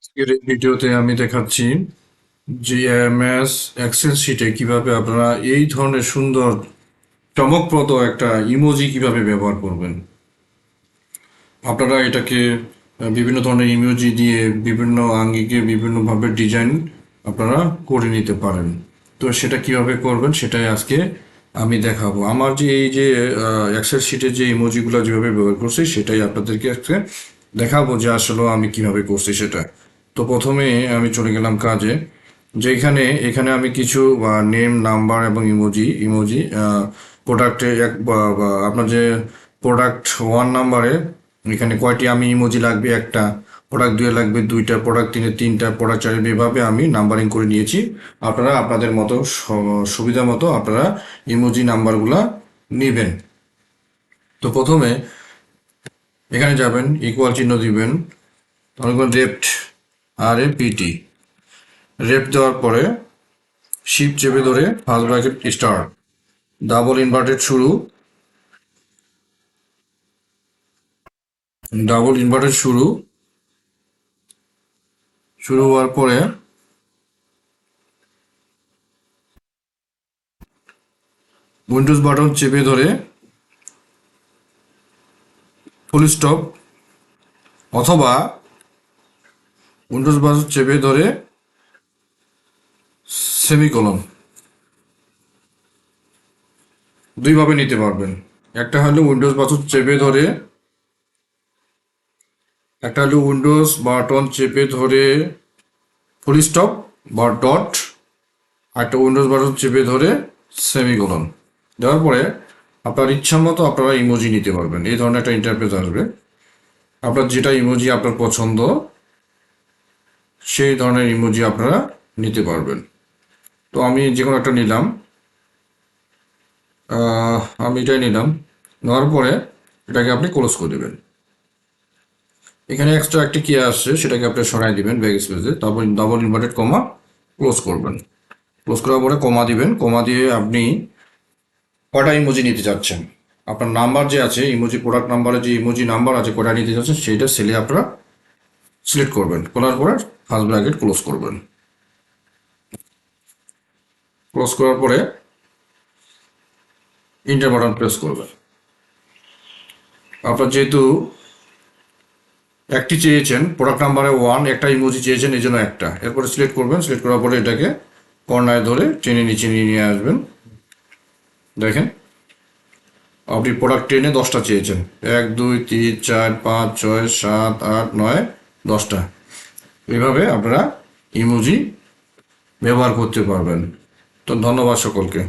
আজকের এই ভিডিওতে আমি দেখাচ্ছি যে এমএস এক্সেল শিটে কিভাবে আপনারা এই ধরনের সুন্দর চমকপ্রদ একটা ইমোজি কিভাবে ব্যবহার করবেন। আপনারা এটাকে বিভিন্ন ধরনের ইমোজি দিয়ে বিভিন্ন আঙ্গিকে বিভিন্নভাবে ডিজাইন আপনারা করে নিতে পারেন। তো সেটা কিভাবে করবেন সেটাই আজকে আমি দেখাবো। আমার যে এই যে এক্সেল শিটে যে ইমোজিগুলো যেভাবে ব্যবহার করছি সেটাই আপনাদেরকে আজকে দেখাবো যে আসলে আমি কিভাবে করছি সেটা। তো প্রথমে আমি চলে গেলাম কাজে, যেখানে এখানে আমি কিছু নেম নাম্বার এবং ইমোজি প্রোডাক্টে বা আপনার যে প্রোডাক্ট 1 নাম্বারে এখানে কয়টি আমি ইমোজি লাগবে একটা, প্রোডাক্ট 2 লাগবে দুইটা, প্রোডাক্ট 3 তিনটা, প্রোডাক্ট 4 এভাবে আমি নাম্বারিং করে নিয়েছি। আপনারা আপনাদের মতো সুবিধা মতো আপনারা ইমোজি নাম্বারগুলা নেবেন। তো প্রথমে এখানে যাবেন, ইকুয়াল চিহ্ন দিবেন, তখন রেপ্ট RAPT রেপ দেওয়ার পরে শিপ চেপে ধরে first bracket start, double inverted শুরু শুরু হওয়ার পরে উইন্ডোজ বাটন চেপে ধরে ফুল স্টপ, অথবা উইন্ডোজ বাটন চেপে ধরে সেমিকোলন, দুইভাবে নিতে পারবেন। একটা হলো উইন্ডোজ বাটন চেপে ধরে ফুল স্টপ বা ডট, আর একটা উইন্ডোজ বাটন চেপে ধরে সেমিকোলন দেওয়ার পরে আপনার ইচ্ছা মতো আপনারা ইমোজি নিতে পারবেন। এই ধরনের একটা ইন্টারফেস আসবে। আপনার যেটা ইমোজি আপনার পছন্দ সেই ধরনের ইমোজি আপনারা নিতে পারবেন। তো আমি যে কোনো একটা নিলাম, আমি এটাই নিলাম। নেওয়ার পরে এটাকে আপনি ক্লোজ করে দেবেন। এখানে এক্সট্রা একটা কি আসছে সেটাকে আপনি সরাই দিবেন ব্যাক স্পেসে, তারপর ডাবল ইনভার্টেড কমা ক্লোজ করবেন। ক্লোজ করার পরে কমা দিবেন, কমা দিয়ে আপনি কয়টা ইমোজি নিতে চাচ্ছেন, আপনার নাম্বার যে আছে ইমোজি প্রোডাক্ট নাম্বারে যে ইমোজি নাম্বার আছে কয়টা নিতে চাচ্ছেন সেইটা সেলে আপনারা সিলেক্ট করবেন। করার পরে ফার্স্ট ব্র্যাকেট ক্লোজ করবেন। ক্লোজ করার পরে ইন্টার বাটন প্রেস করবেন। আপনার যেহেতু একটি চেয়েছেন, প্রোডাক্ট নাম্বারে 1 একটা ইমোজি চেয়েছেন এই জন্য একটা, এরপরে সিলেক্ট করবেন। সিলেক্ট করার পরে এটাকে কর্নায় ধরে টেনে নিচে নিয়ে আসবেন। দেখেন আপনি প্রোডাক্ট 10টা চেয়েছেন, 1 2 3 4 5 6 7 8 9 10টা, এইভাবে আপনারা ইমোজি ব্যবহার করতে পারবেন। তো ধন্যবাদ সকলকে।